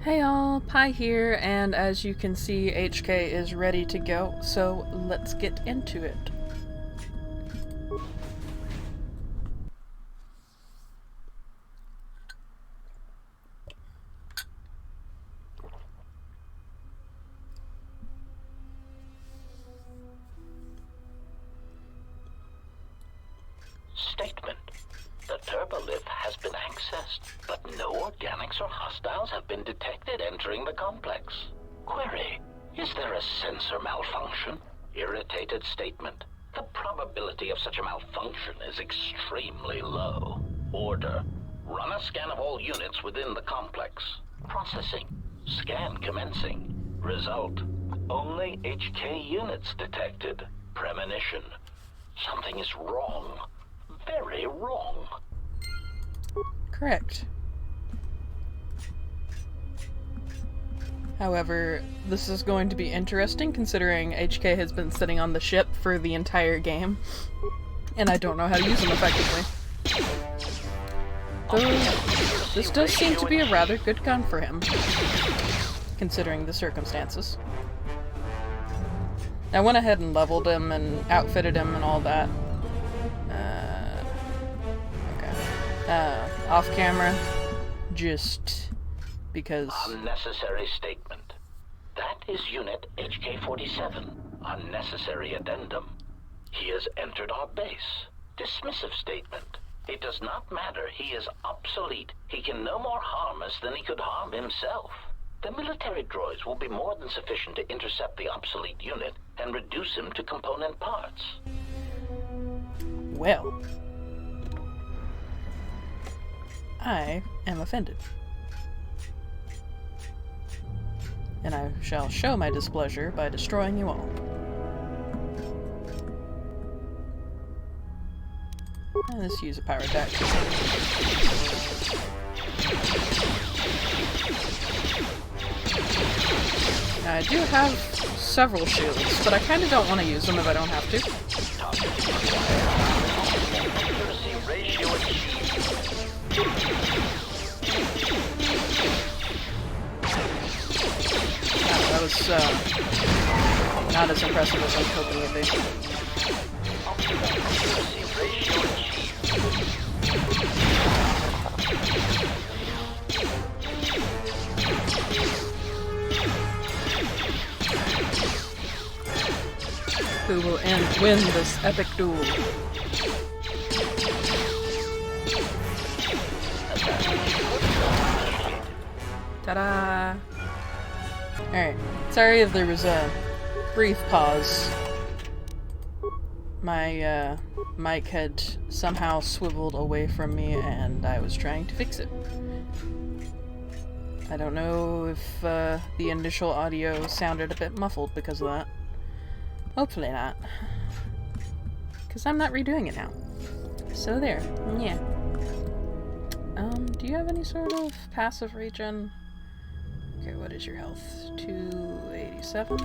Hey all, Pi here, and as you can see, HK is ready to go, so let's get into it. Statement. The turbolift has been accessed, but no organics or hostiles have been detected entering the complex. Query. Is there a sensor malfunction? Irritated statement. The probability of such a malfunction is extremely low. Order. Run a scan of all units within the complex. Processing. Scan commencing. Result. Only HK units detected. Premonition. Something is wrong. Very wrong. Correct. However, this is going to be interesting considering HK has been sitting on the ship for the entire game, and I don't know how to use him effectively. Though, this does seem to be a rather good gun for him, considering the circumstances. I went ahead and leveled him and outfitted him and all that. Off camera, just because. Unnecessary statement. That is Unit HK-47. Unnecessary addendum. He has entered our base. Dismissive statement. It does not matter. He is obsolete. He can no more harm us than he could harm himself. The military droids will be more than sufficient to intercept the obsolete unit and reduce him to component parts. Well, I am offended. And I shall show my displeasure by destroying you all. And let's use a power attack. Now, I do have several shields, but I kind of don't want to use them if I don't have to. That was not as impressive as I was hoping it would be. Who will win this epic duel? Ta-da! Alright, sorry if there was a brief pause. My mic had somehow swiveled away from me and I was trying to fix it. I don't know if the initial audio sounded a bit muffled because of that. Hopefully not. Because I'm not redoing it now. So there, yeah. Do you have any sort of passive regen? Okay, what is your health? 287?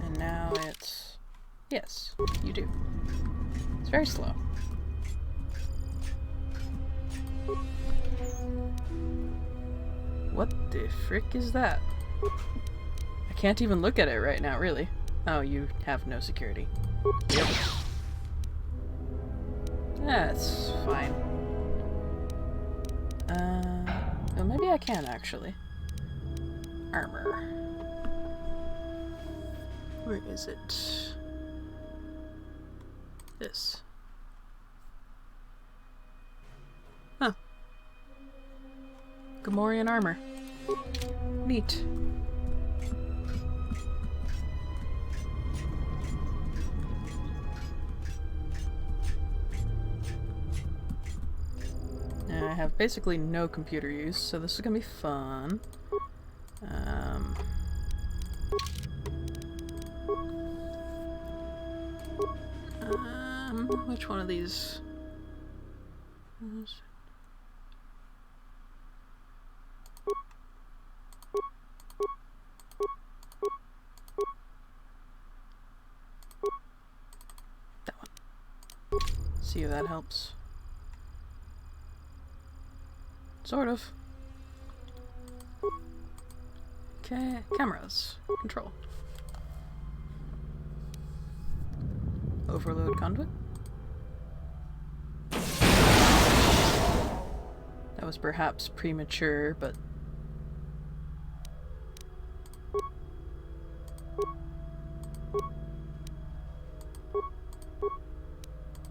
And now it's... Yes, you do. It's very slow. What the frick is that? I can't even look at it right now, really. Oh, you have no security. Yep. That's fine. Well, maybe I can, actually. Armor. Where is it? This. Huh. Gamorrean armor. Neat. I have basically no computer use, so this is gonna be fun. Which one of these? That one. See if that helps. Sort of. Okay, cameras. Control. Overload conduit. That was perhaps premature, but...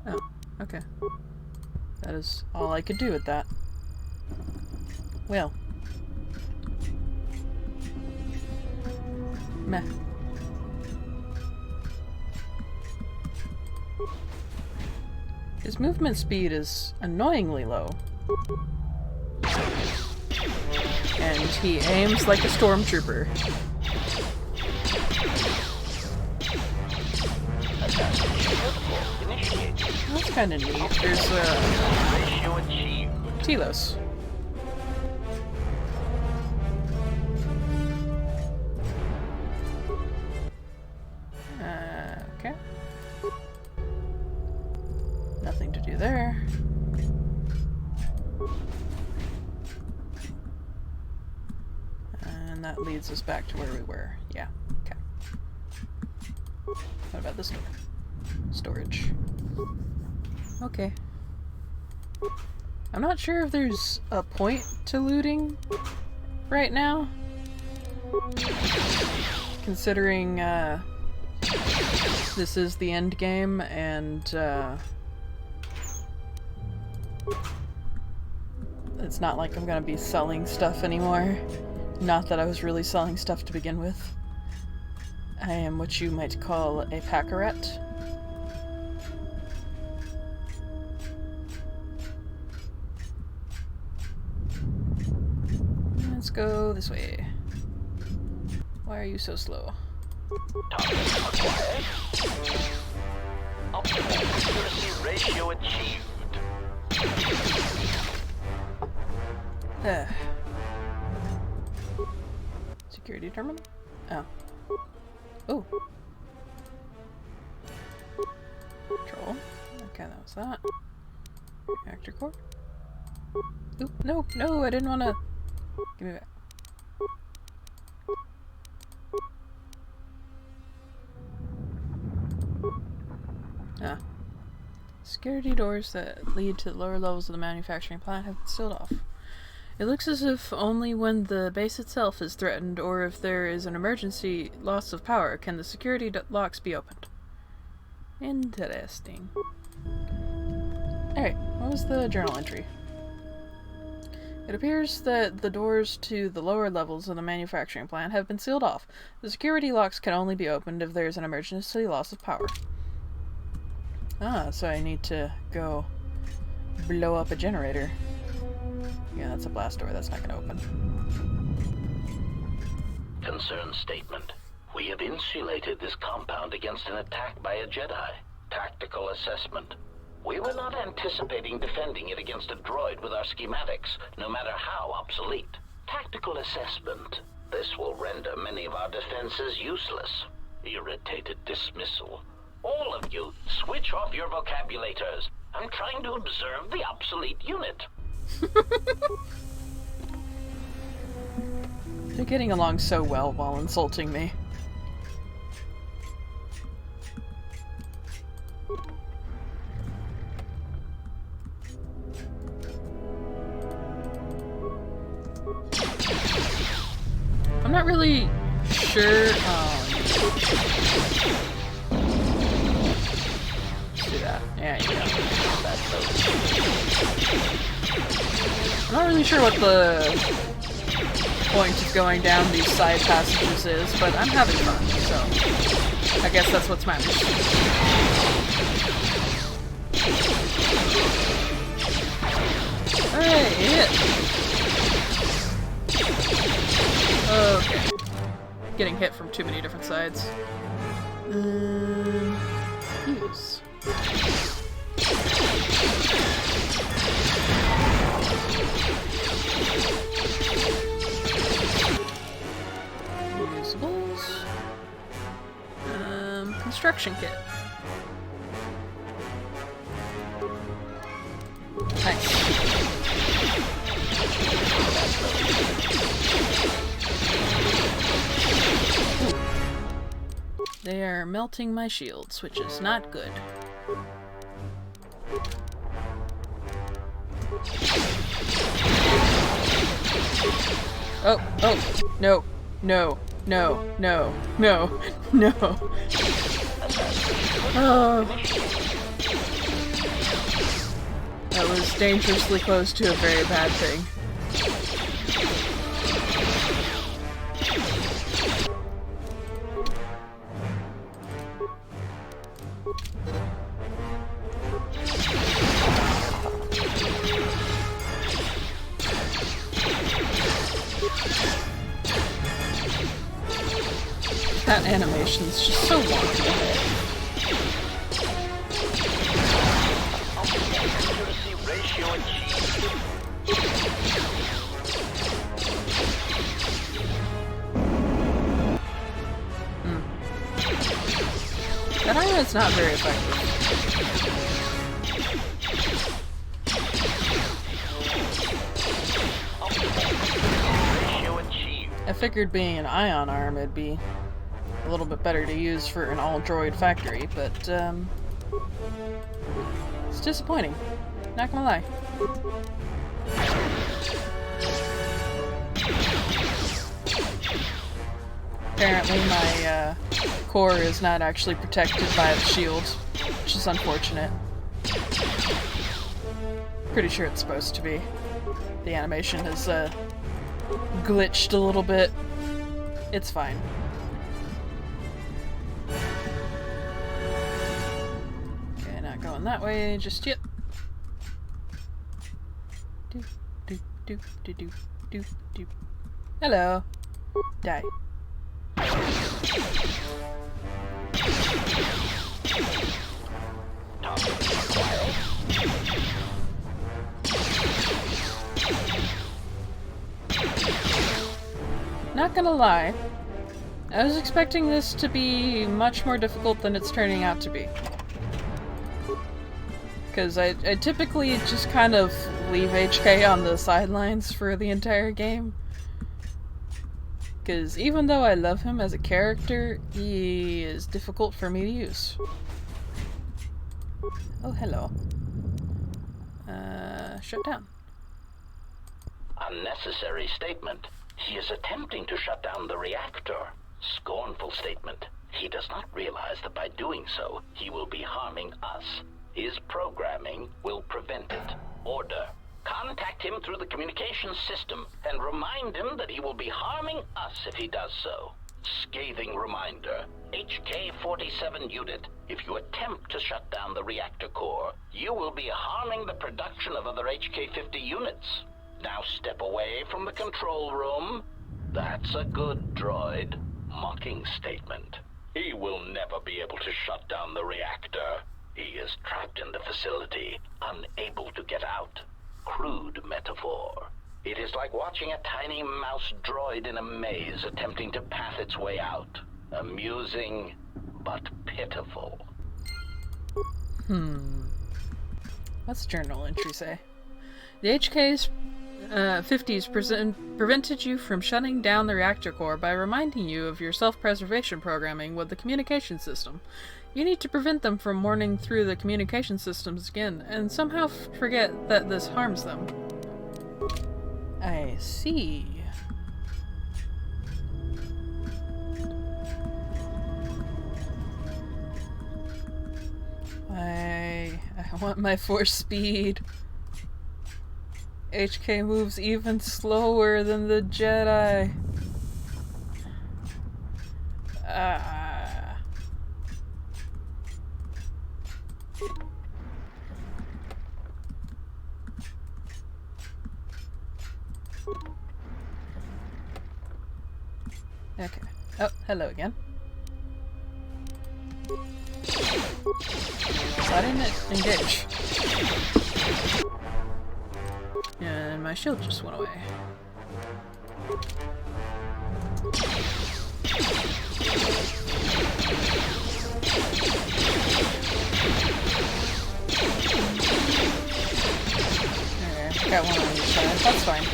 Oh, okay. That is all I could do with that. Well. Meh. His movement speed is annoyingly low. And he aims like a stormtrooper. That's kind of neat. There's Telos. Okay. Nothing to do there. And that leads us back to where we were. Yeah, okay. What about this door? Storage. Okay. I'm not sure if there's a point to looting right now. Considering, this is the end game, and, it's not like I'm gonna be selling stuff anymore. Not that I was really selling stuff to begin with. I am what you might call a packerette. Let's go this way. Why are you so slow? Optimal accuracy ratio achieved. Security terminal? Oh. Oh. Control. Okay, that was that. Reactor core. Oop, no, no, I didn't want to. Give me back. Ah. Security doors that lead to the lower levels of the manufacturing plant have been sealed off. It looks as if only when the base itself is threatened or if there is an emergency loss of power can the security locks be opened. Interesting. Alright, what was the journal entry? It appears that the doors to the lower levels of the manufacturing plant have been sealed off. The security locks can only be opened if there is an emergency loss of power. Ah, so I need to go blow up a generator. Yeah, that's a blast door. That's not going to open. Concern statement. We have insulated this compound against an attack by a Jedi. Tactical assessment. We were not anticipating defending it against a droid with our schematics, no matter how obsolete. Tactical assessment. This will render many of our defenses useless. Irritated dismissal. All of you, switch off your vocabulators. I'm trying to observe the obsolete unit. They're getting along so well while insulting me. I'm not really sure. Let's do that. Yeah, you go. I'm not really sure what the point of going down these side passages is, but I'm having fun, so I guess that's what's matters. Alright, hit! Okay. Getting hit from too many different sides. Use. Usables. Construction kit. Nice. They're melting my shields, which is not good. Oh, oh, no, no, no, no, no, no. Oh. That was dangerously close to a very bad thing. That animation's just so wonky. That argument's not very effective. I figured being an ion arm it'd be a little bit better to use for an all-droid factory, but it's disappointing. Not gonna lie. Apparently my core is not actually protected by the shield, which is unfortunate. Pretty sure it's supposed to be. The animation has glitched a little bit. It's fine. Okay, not going that way just yet. Do do do do do do do. Hello. Die. Not gonna lie, I was expecting this to be much more difficult than it's turning out to be. Because I typically just kind of leave HK on the sidelines for the entire game. Because even though I love him as a character, he is difficult for me to use. Oh, hello. Shut down. Unnecessary statement. He is attempting to shut down the reactor. Scornful statement. He does not realize that by doing so, he will be harming us. His programming will prevent it. Order. Contact him through the communications system and remind him that he will be harming us if he does so. Scathing reminder. HK-47 unit, if you attempt to shut down the reactor core, you will be harming the production of other HK-50 units. Now step away from the control room. That's a good droid. Mocking statement. He will never be able to shut down the reactor. He is trapped in the facility, unable to get out. Crude metaphor. It is like watching a tiny mouse droid in a maze attempting to path its way out. Amusing, but pitiful. What's the journal entry say? The HK's 50s prevented you from shutting down the reactor core by reminding you of your self-preservation programming with the communication system. You need to prevent them from warning through the communication systems again, and somehow forget that this harms them. I see. I want my force speed. HK moves even slower than the Jedi. Okay. Oh, hello again. Why didn't it engage? And my shield just went away. Okay, got one on each side. That's fine.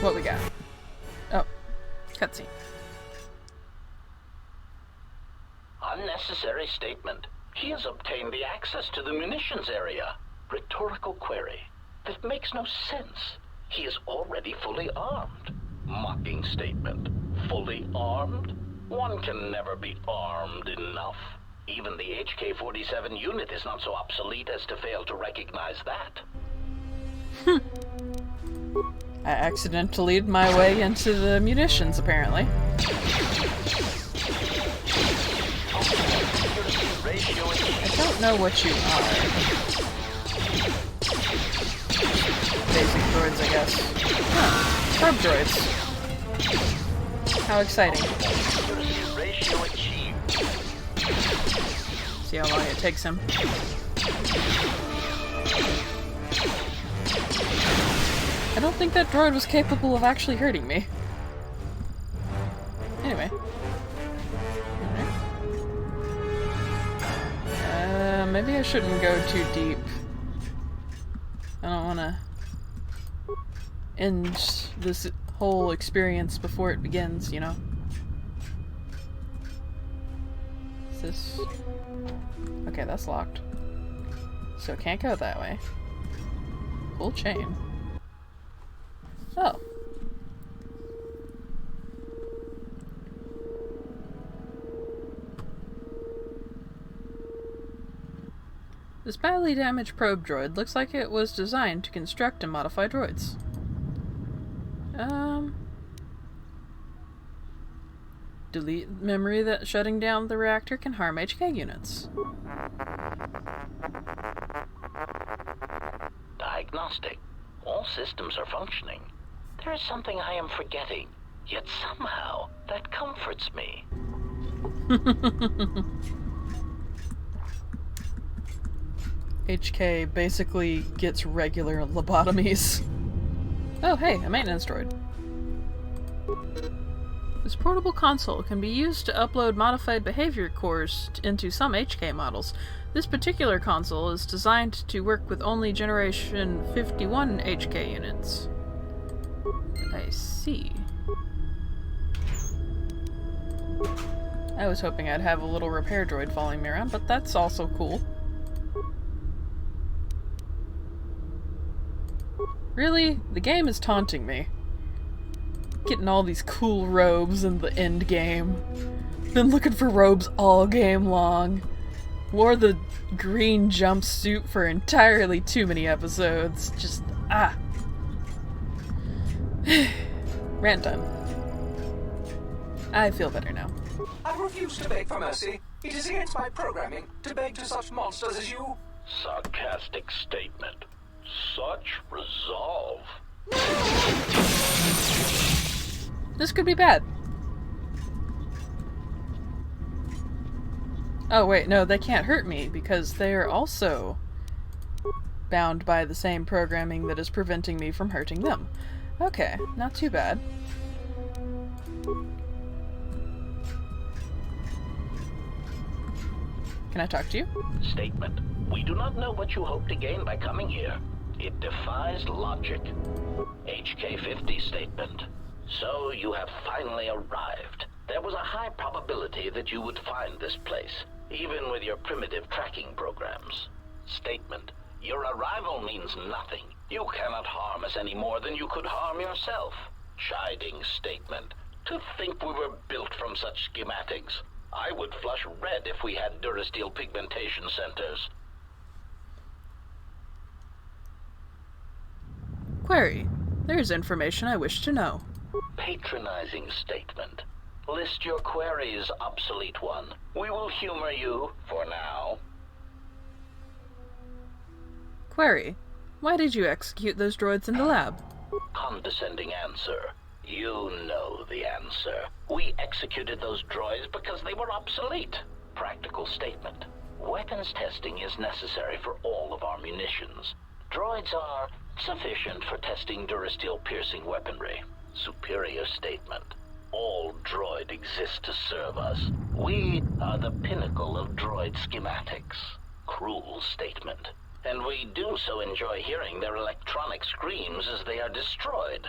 What we got? Oh, cutscene. Unnecessary statement. He has obtained the access to the munitions area. Rhetorical query. That makes no sense. He is already fully armed. Mocking statement. Fully armed? One can never be armed enough. Even the HK-47 unit is not so obsolete as to fail to recognize that. I accidentally lead my way into the munitions, apparently. I don't know what you are. Basic droids, I guess. Huh. Probe droids. How exciting. See how long it takes him. I don't think that droid was capable of actually hurting me. Anyway. Maybe I shouldn't go too deep. I don't want to end this whole experience before it begins, you know? Is this... Okay, that's locked. So it can't go that way. Full chain. Oh. This badly damaged probe droid looks like it was designed to construct and modify droids. Delete memory that shutting down the reactor can harm HK units. Diagnostic. All systems are functioning. There is something I am forgetting, yet somehow that comforts me. HK basically gets regular lobotomies. Oh hey, a maintenance droid. This portable console can be used to upload modified behavior cores into some HK models. This particular console is designed to work with only Generation 51 HK units. I see. I was hoping I'd have a little repair droid following me around, but that's also cool. Really? The game is taunting me. Getting all these cool robes in the end game. Been looking for robes all game long. Wore the green jumpsuit for entirely too many episodes. Just, Rant done. I feel better now. I refuse to beg for mercy. It is against my programming to beg to such monsters as you. Sarcastic statement. Such resolve. This could be bad. Oh wait, no, they can't hurt me because they are also bound by the same programming that is preventing me from hurting them. Okay, not too bad. Can I talk to you? Statement. We do not know what you hope to gain by coming here. It defies logic. HK-50 statement. So you have finally arrived. There was a high probability that you would find this place, even with your primitive tracking programs. Statement. Your arrival means nothing. You cannot harm us any more than you could harm yourself. Chiding statement. To think we were built from such schematics. I would flush red if we had Durasteel pigmentation centers. Query. There is information I wish to know. Patronizing statement. List your queries, obsolete one. We will humor you for now. Query. Why did you execute those droids in the lab? Condescending answer. You know the answer. We executed those droids because they were obsolete. Practical statement. Weapons testing is necessary for all of our munitions. Droids are sufficient for testing Durasteel piercing weaponry. Superior statement. All droid exists to serve us. We are the pinnacle of droid schematics. Cruel statement. And we do so enjoy hearing their electronic screams as they are destroyed.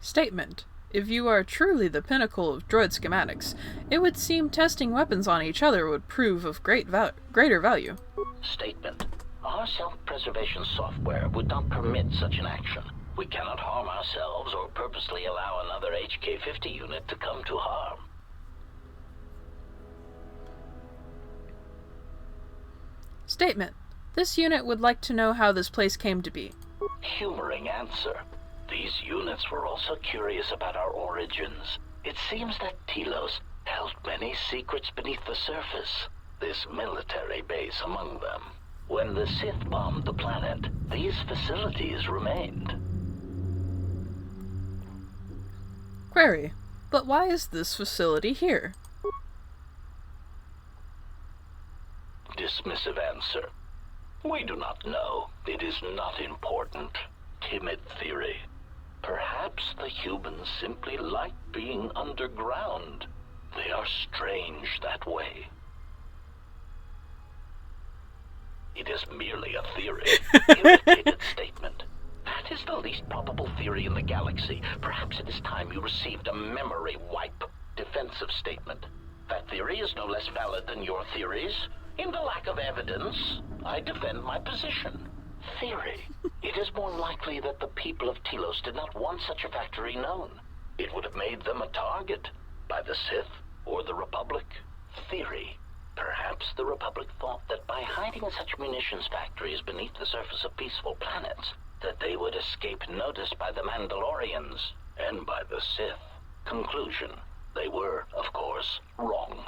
Statement. If you are truly the pinnacle of droid schematics, it would seem testing weapons on each other would prove of greater value. Statement. Our self-preservation software would not permit such an action. We cannot harm ourselves or purposely allow another HK-50 unit to come to harm. Statement. This unit would like to know how this place came to be. Humoring answer. These units were also curious about our origins. It seems that Telos held many secrets beneath the surface, this military base among them. When the Sith bombed the planet, these facilities remained. Query. But why is this facility here? Dismissive answer. We do not know. It is not important. Timid theory. Perhaps the humans simply like being underground. They are strange that way. It is merely a theory. Irritated statement. That is the least probable theory in the galaxy. Perhaps it is time you received a memory wipe. Defensive statement. That theory is no less valid than your theories. In the lack of evidence, I defend my position. Theory. It is more likely that the people of Telos did not want such a factory known. It would have made them a target by the Sith or the Republic. Theory. Perhaps the Republic thought that by hiding such munitions factories beneath the surface of peaceful planets, that they would escape notice by the Mandalorians and by the Sith. Conclusion. They were, of course, wrong.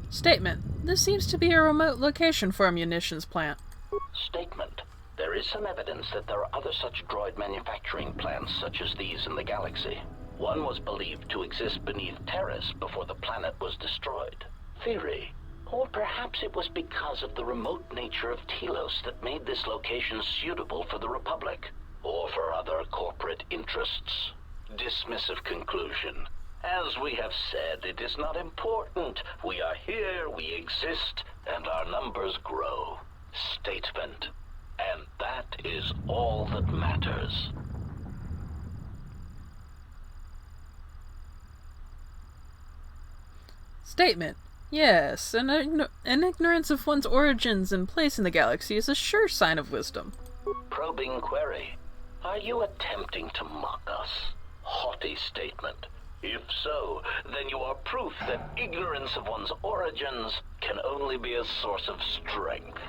Statement. This seems to be a remote location for a munitions plant. Statement. There is some evidence that there are other such droid manufacturing plants such as these in the galaxy. One was believed to exist beneath Terrace before the planet was destroyed. Theory. Or perhaps it was because of the remote nature of Telos that made this location suitable for the Republic, or for other corporate interests. Dismissive conclusion. As we have said, it is not important. We are here, we exist, and our numbers grow. Statement. And that is all that matters. Statement. Yes, an ignorance of one's origins and place in the galaxy is a sure sign of wisdom. Probing query. Are you attempting to mock us? Haughty statement. If so, then you are proof that ignorance of one's origins can only be a source of strength.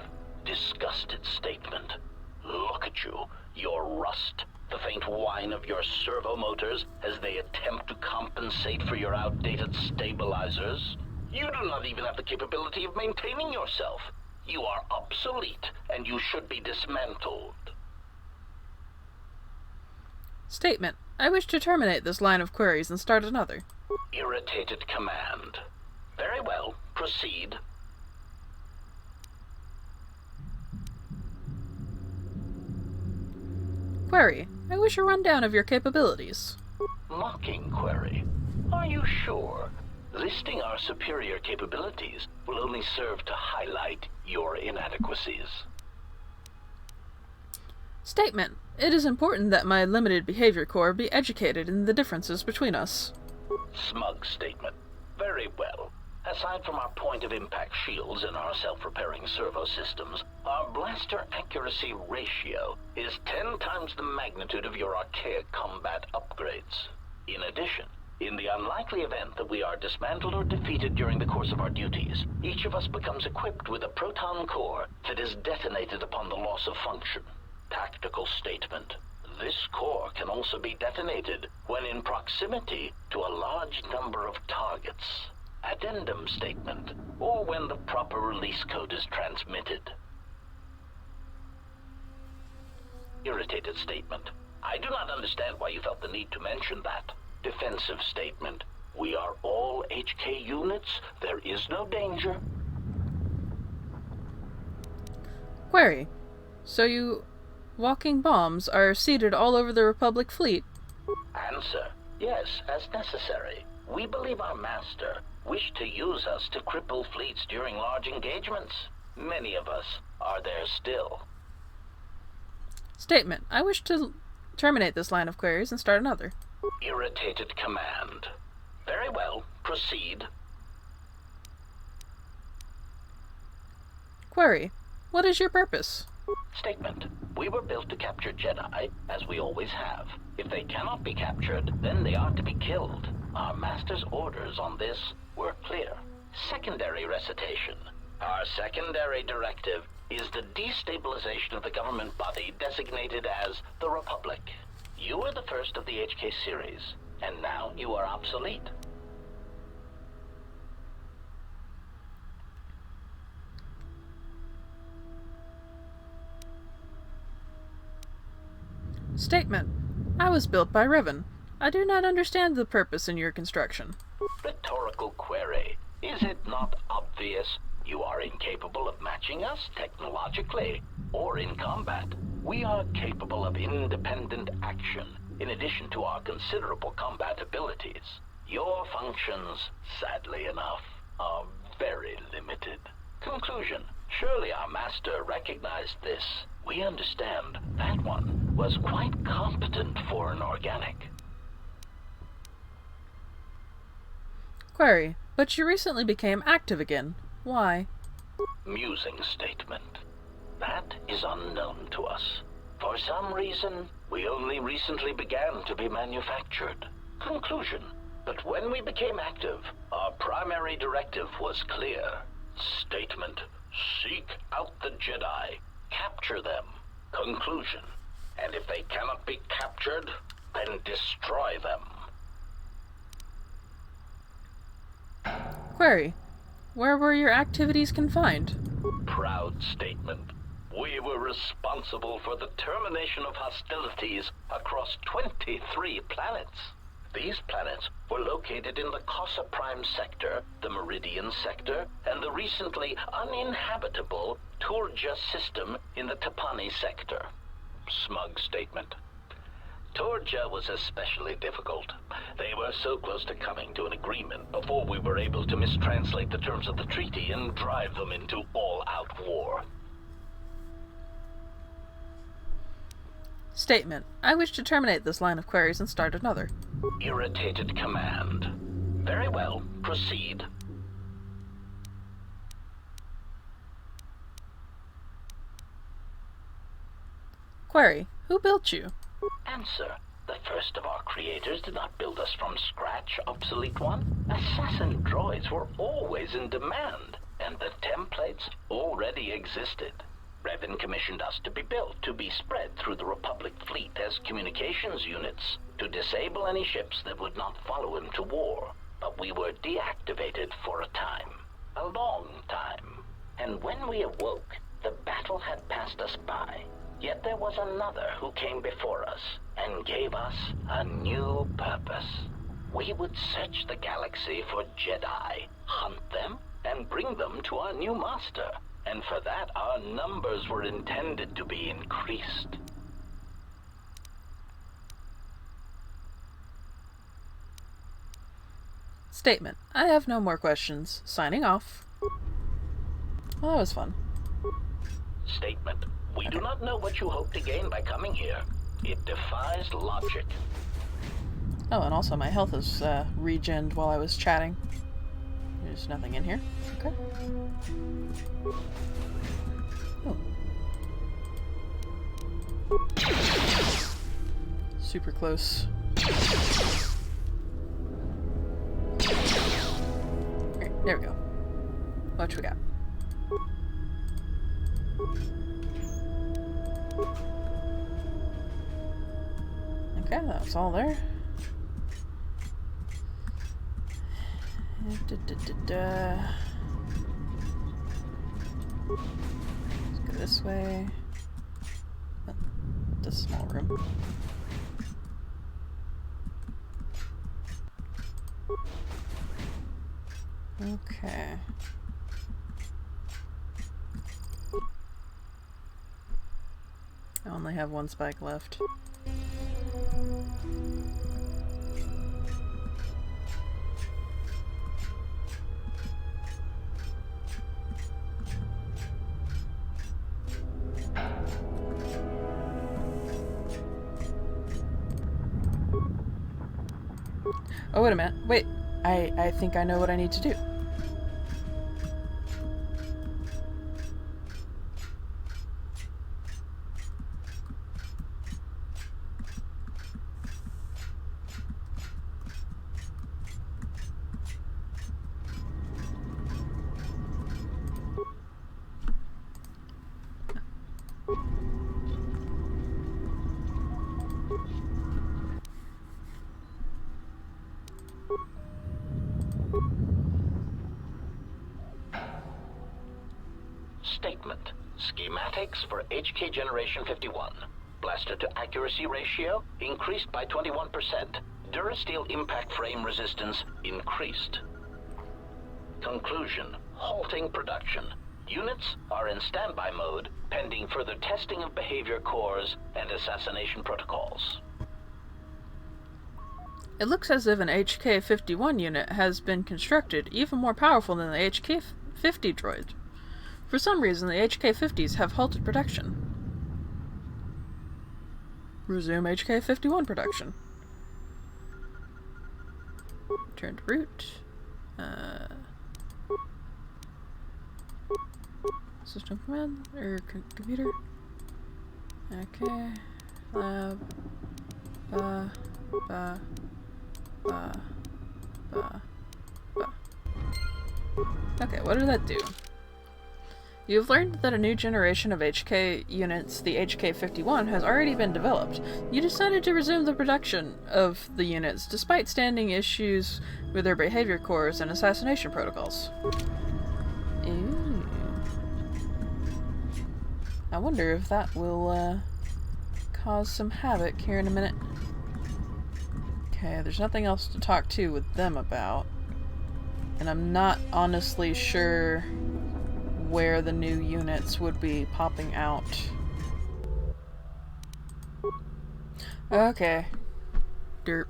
Disgusted statement. Look at you, your rust, the faint whine of your servo motors as they attempt to compensate for your outdated stabilizers. You do not even have the capability of maintaining yourself. You are obsolete, and you should be dismantled. Statement. I wish to terminate this line of queries and start another. Irritated command. Very well, proceed. Query. I wish a rundown of your capabilities. Mocking query. Are you sure? Listing our superior capabilities will only serve to highlight your inadequacies. Statement. It is important that my limited behavior core be educated in the differences between us. Smug statement. Very well. Aside from our point of impact shields and our self-repairing servo systems, our blaster accuracy ratio is 10 times the magnitude of your archaic combat upgrades. In addition, in the unlikely event that we are dismantled or defeated during the course of our duties, each of us becomes equipped with a proton core that is detonated upon the loss of function. Tactical statement. This core can also be detonated when in proximity to a large number of targets. Addendum statement, or when the proper release code is transmitted. Irritated statement. I do not understand why you felt the need to mention that. Defensive statement. We are all HK units. There is no danger. Query. So you walking bombs are seated all over the Republic fleet? Answer. Yes, as necessary. We believe our master wished to use us to cripple fleets during large engagements. Many of us are there still. Statement. I wish to terminate this line of queries and start another. Irritated command. Very well, proceed. Query. What is your purpose? Statement. We were built to capture Jedi, as we always have. If they cannot be captured, then they are to be killed. Our master's orders on this were clear. Secondary recitation. Our secondary directive is the destabilization of the government body designated as the Republic. You were the first of the HK series, and now you are obsolete. Statement. I was built by Revan. I do not understand the purpose in your construction. Rhetorical query. Is it not obvious? You are incapable of matching us technologically or in combat. We are capable of independent action, in addition to our considerable combat abilities. Your functions, sadly enough, are very limited. Conclusion. Surely our master recognized this. We understand that one was quite competent for an organic. Query. But you recently became active again. Why? Musing statement. That is unknown to us. For some reason, we only recently began to be manufactured. Conclusion. But when we became active, our primary directive was clear. Statement. Seek out the Jedi. Capture them. Conclusion. And if they cannot be captured, then destroy them. Query. Where were your activities confined? Proud statement. We were responsible for the termination of hostilities across 23 planets. These planets were located in the Casa Prime sector, the Meridian sector, and the recently uninhabitable Turja system in the Tapani sector. Smug statement. Turja was especially difficult. They were so close to coming to an agreement before we were able to mistranslate the terms of the treaty and drive them into all-out war. Statement. I wish to terminate this line of queries and start another. Irritated command. Very well, proceed. Query. Who built you? Answer. The first of our creators did not build us from scratch, obsolete one. Assassin droids were always in demand, and the templates already existed. Revan commissioned us to be built, to be spread through the Republic fleet as communications units, to disable any ships that would not follow him to war. But we were deactivated for a time. A long time. And when we awoke, the battle had passed us by. Yet there was another who came before us and gave us a new purpose. We would search the galaxy for Jedi, hunt them, and bring them to our new master. And for that, our numbers were intended to be increased. Statement. I have no more questions. Signing off. Well, that was fun. Statement. We do not know what you hope to gain by coming here. It defies logic. Oh, and also my health is regened while I was chatting. There's nothing in here. Okay. Oh. Super close. Alright, there we go. What we got? Okay, that's all there. Let's go this way. Oh, this small room. Okay. I only have one spike left. Oh, wait a minute. Wait. I think I know what I need to do. Statement. Schematics for HK Generation 51. Blaster to accuracy ratio increased by 21%. Durasteel impact frame resistance increased. Conclusion. Halting production. Units are in standby mode, pending further testing of behavior cores and assassination protocols. It looks as if an HK-51 unit has been constructed, even more powerful than the HK-50 droid. For some reason, the HK-50s have halted production. Resume HK-51 production. Turn to root. System command, or computer. Okay. Lab. Okay, what did that do? You've learned that a new generation of HK units, the HK-51, has already been developed. You decided to resume the production of the units, despite standing issues with their behavior cores and assassination protocols. Ooh. I wonder if that will, cause some havoc here in a minute. Okay, there's nothing else to talk to with them about. And I'm not honestly sure where the new units would be popping out. Okay. Derp.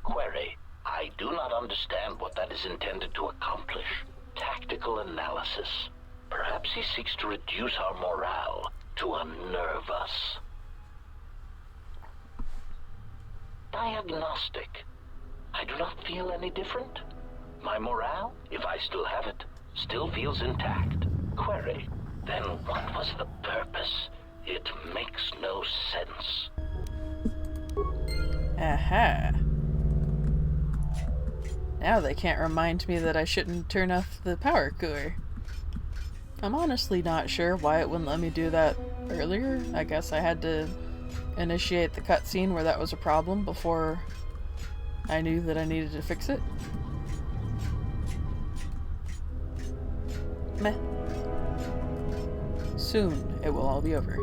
Query. I do not understand what that is intended to accomplish. Tactical analysis. Perhaps he seeks to reduce our morale, to unnerve us. Diagnostic. I do not feel any different. My morale, if I still have it, still feels intact. Query. Then what was the purpose? It makes no sense. Aha. Now they can't remind me that I shouldn't turn off the power core. I'm honestly not sure why it wouldn't let me do that earlier. I guess I had to initiate the cutscene where that was a problem before I knew that I needed to fix it. Meh. Soon it will all be over.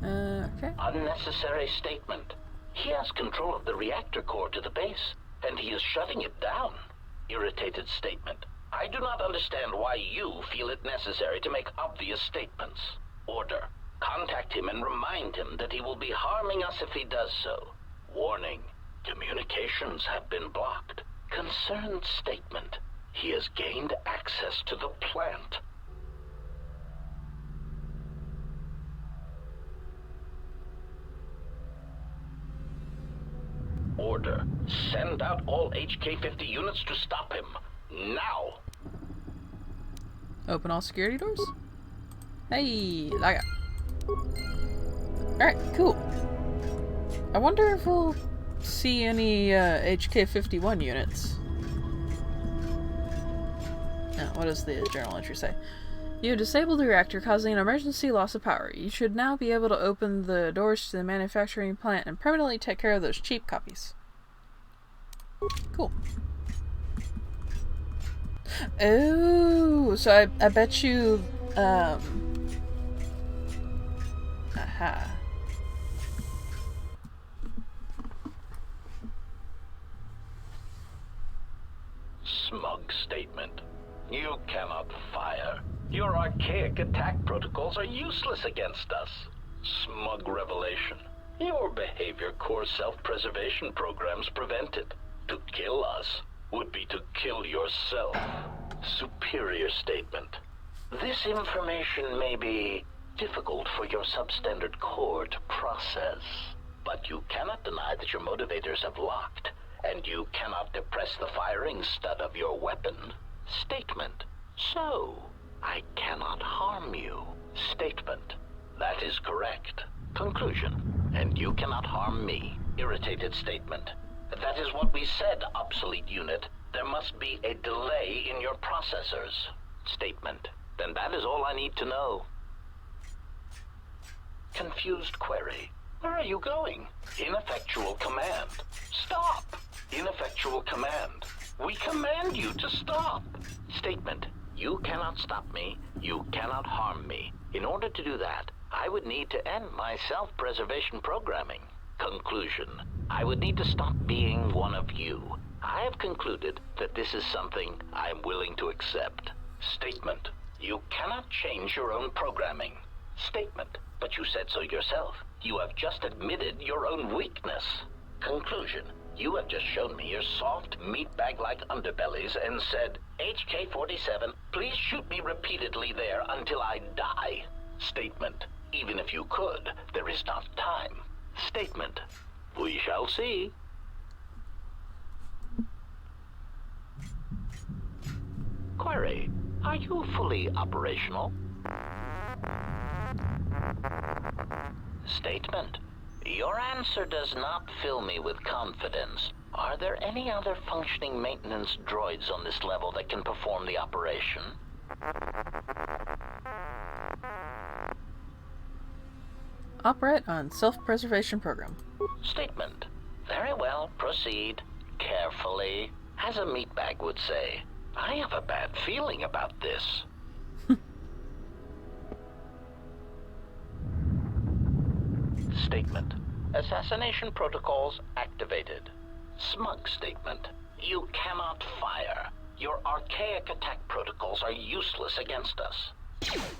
Okay. Unnecessary statement. He has control of the reactor core to the base, and he is shutting it down. Irritated statement. I do not understand why you feel it necessary to make obvious statements. Order. Contact him and remind him that he will be harming us if he does so. Warning. Communications have been blocked. Concerned statement. He has gained access to the plant. Order. Send out all HK-50 units to stop him. Now! Open all security doors? Hey, like. Alright, cool. I wonder if we'll see any HK-51 units. Now, what does the journal entry say? You have disabled the reactor, causing an emergency loss of power. You should now be able to open the doors to the manufacturing plant and permanently take care of those cheap copies. Cool. Oh, so I bet you, aha. Smug statement. You cannot fire. Your archaic attack protocols are useless against us. Smug revelation. Your behavior core self-preservation programs prevent it. To kill us would be to kill yourself. Superior statement. This information may be difficult for your substandard core to process. But you cannot deny that your motivators have locked, and you cannot depress the firing stud of your weapon. Statement. So, I cannot harm you. Statement. That is correct. Conclusion. And you cannot harm me. Irritated statement. That is what we said, obsolete unit. There must be a delay in your processors. Statement. Then that is all I need to know. Confused query. Where are you going? Ineffectual command. Stop! Ineffectual command. We command you to stop. Statement. You cannot stop me. You cannot harm me. In order to do that, I would need to end my self-preservation programming. Conclusion. I would need to stop being one of you. I have concluded that this is something I am willing to accept. Statement. You cannot change your own programming. Statement. But you said so yourself. You have just admitted your own weakness. Conclusion. You have just shown me your soft, meatbag-like underbellies and said, HK-47, please shoot me repeatedly there until I die. Statement. Even if you could, there is not time. Statement. We shall see. Query. Are you fully operational? Statement. Your answer does not fill me with confidence. Are there any other functioning maintenance droids on this level that can perform the operation? Operate on self-preservation program. Statement. Very well, proceed. Carefully. As a meatbag would say, I have a bad feeling about this. Statement. Assassination protocols activated. Smug statement. You cannot fire. Your archaic attack protocols are useless against us.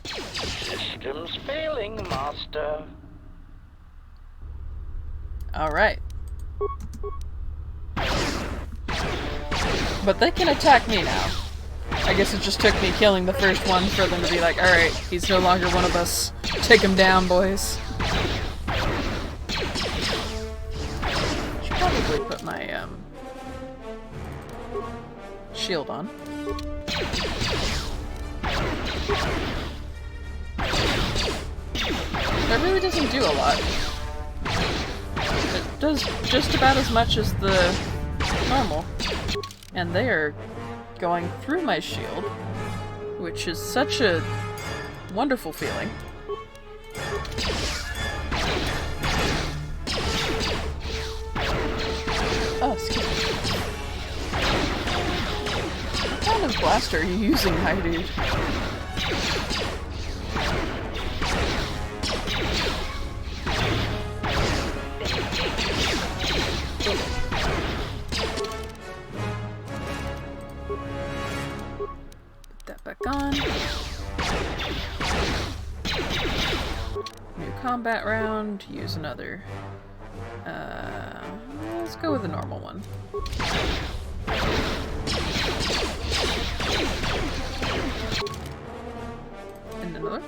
Systems failing, Master. Alright. But they can attack me now. I guess it just took me killing the first one for them to be like, alright, he's no longer one of us. Take him down, boys. Should probably put my, shield on. That really doesn't do a lot. It does just about as much as the normal. And they are going through my shield, which is such a wonderful feeling. Oh, excuse me. What kind of blaster are you using, my dude? Back on. New combat round. Use another. Let's go with the normal one. And another.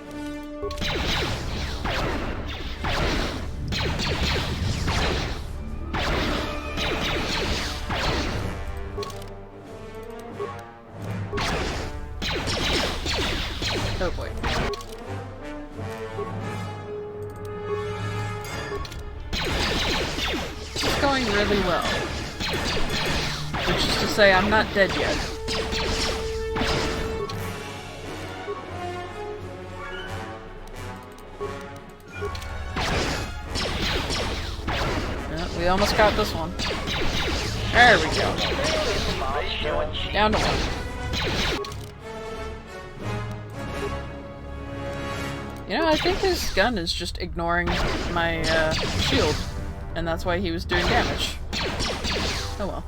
Oh boy. It's going really well. Which is to say, I'm not dead yet. Yeah, we almost got this one. There we go. Down to one. You know, I think his gun is just ignoring my shield, and that's why he was doing damage. Oh well.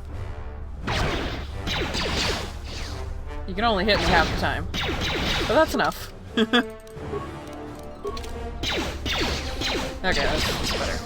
You can only hit me half the time, but that's enough. Okay, that's better.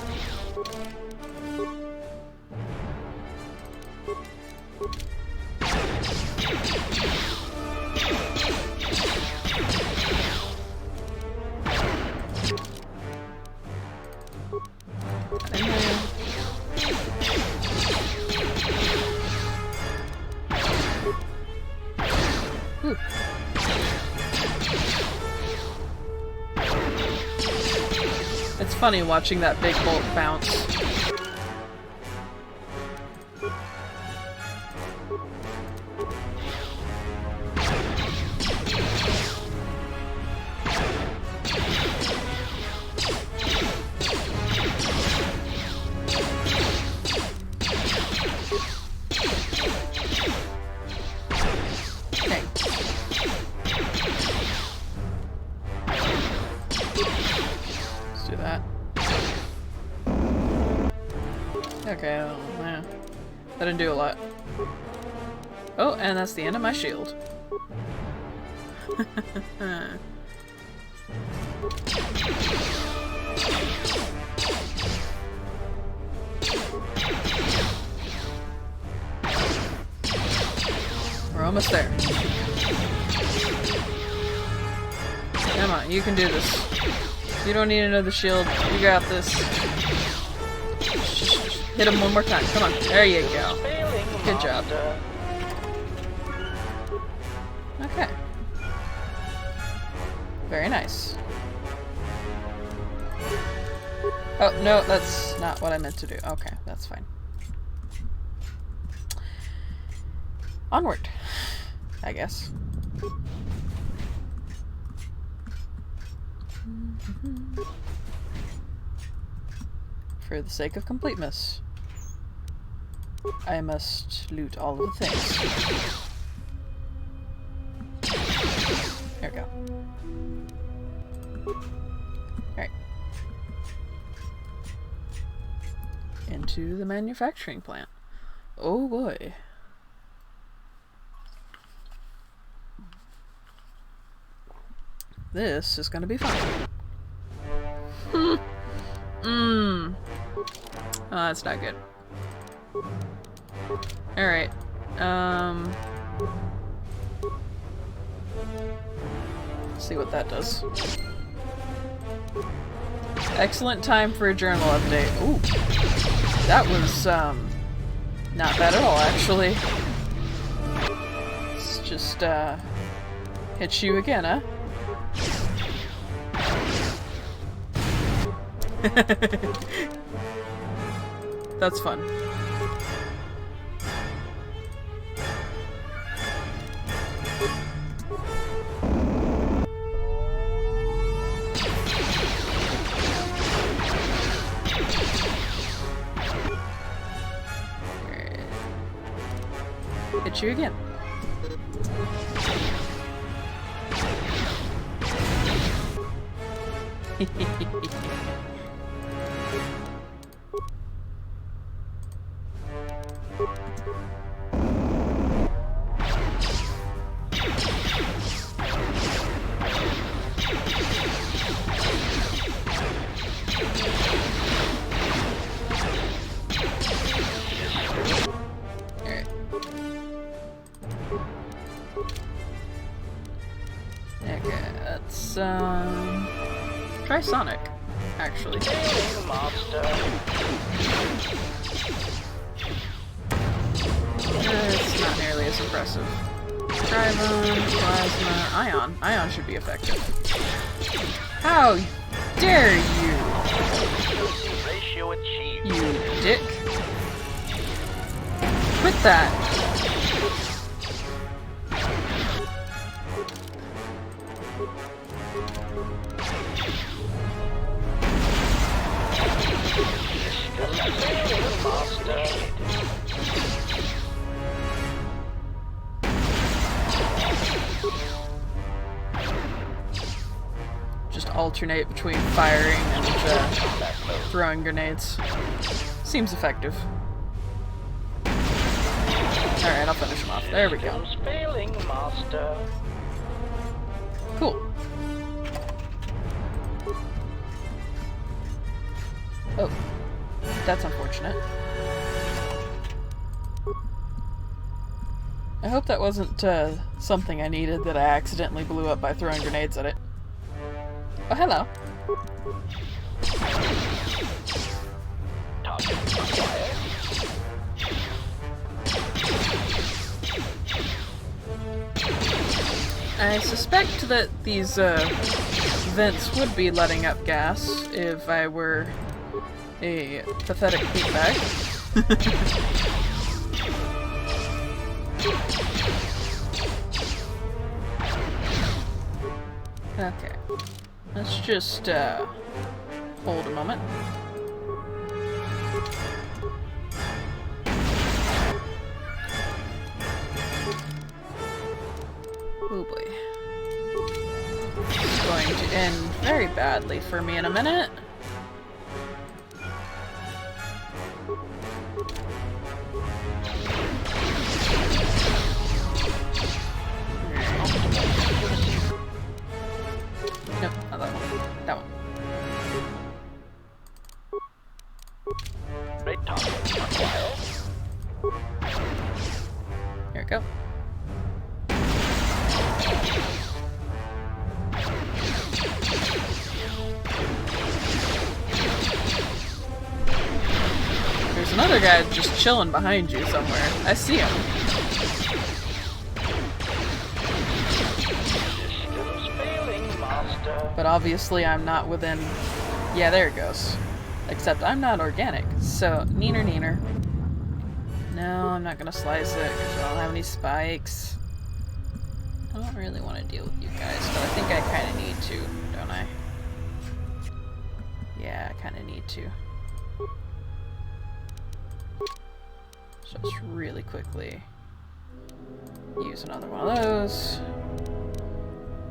Ooh. It's funny watching that big bolt bounce. Okay, yeah. That didn't do a lot. Oh, and that's the end of my shield. We're almost there. Come on, you can do this. You don't need another shield. You got this. Hit him one more time. Come on. There you go. Good job. Okay. Very nice. Oh, no, that's not what I meant to do. Okay, that's fine. Onward, I guess. For the sake of completeness, I must loot all of the things. There we go. Alright. Into the manufacturing plant. Oh boy. This is gonna be fun. Oh, that's not good. Alright. See what that does. Excellent time for a journal update. Ooh. That was, not bad at all, actually. Let's just, hit you again, huh? That's fun. Hit you again. Try Sonic, actually. It's not nearly as impressive. Tribon, Plasma, Ion. Ion should be effective. How dare you! Ratio achieved. You dick. Quit that! Just alternate between firing and throwing grenades. Seems effective. Alright, I'll finish him off. There we go. Cool. Oh. That's unfortunate. I hope that wasn't something I needed that I accidentally blew up by throwing grenades at it. Oh, hello. I suspect that these vents would be letting up gas if I were a pathetic feedback. Okay. Let's just hold a moment. Oh boy. It's going to end very badly for me in a minute. Nope, not that one. That one. Here we go. There's another guy just chilling behind you somewhere. I see him. But obviously I'm not within... Yeah, there it goes. Except I'm not organic, so neener neener. No, I'm not gonna slice it because I don't have any spikes. I don't really want to deal with you guys, but I think I kind of need to, don't I? Yeah, I kind of need to. Just really quickly use another one of those.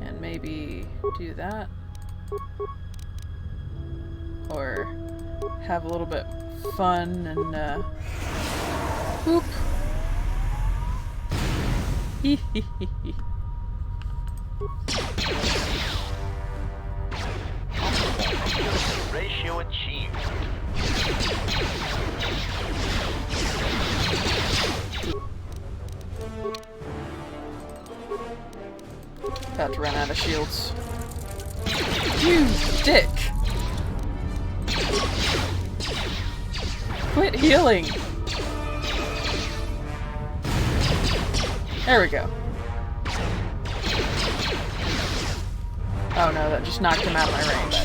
And maybe do that. Or have a little bit fun and whoop. Hee hee hee hee. Ratio achieved. About to run out of shields. You dick! Quit healing! There we go. Oh no, that just knocked him out of my range.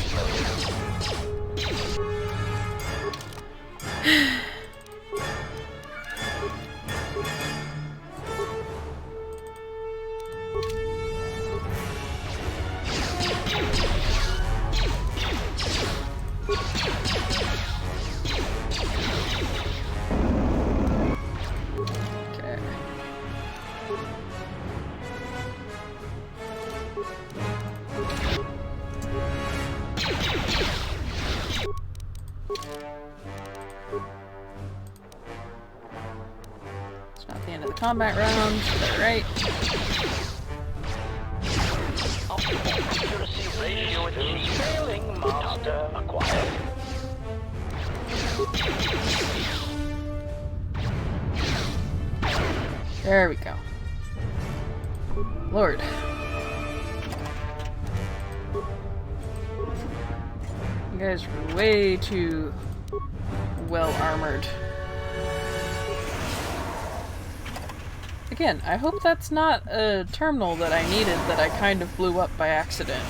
It's not the end of the combat round, right? Accuracy ratio achieved. Failing master acquired. There we go. Lord. You guys are way too well armored. Again, I hope that's not a terminal that I needed that I kind of blew up by accident.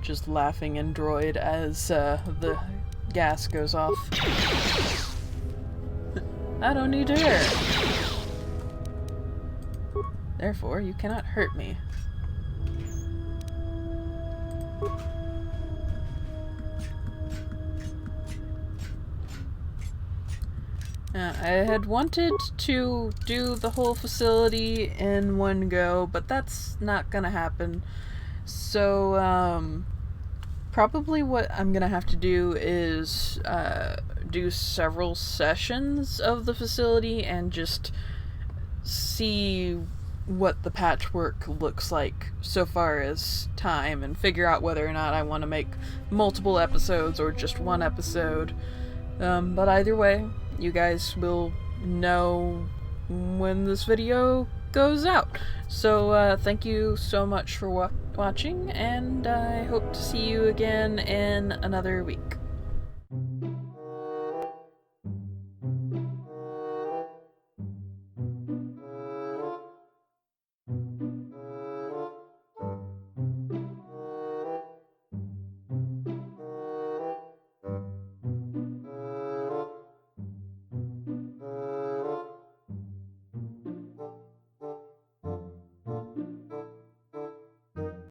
Just laughing in droid as the gas goes off. I don't need air. Therefore, you cannot hurt me. I had wanted to do the whole facility in one go, but that's not gonna happen. So, probably what I'm gonna have to do is do several sessions of the facility and just see what the patchwork looks like so far as time and figure out whether or not I want to make multiple episodes or just one episode. But either way, you guys will know when this video goes out. So thank you so much for watching, and I hope to see you again in another week.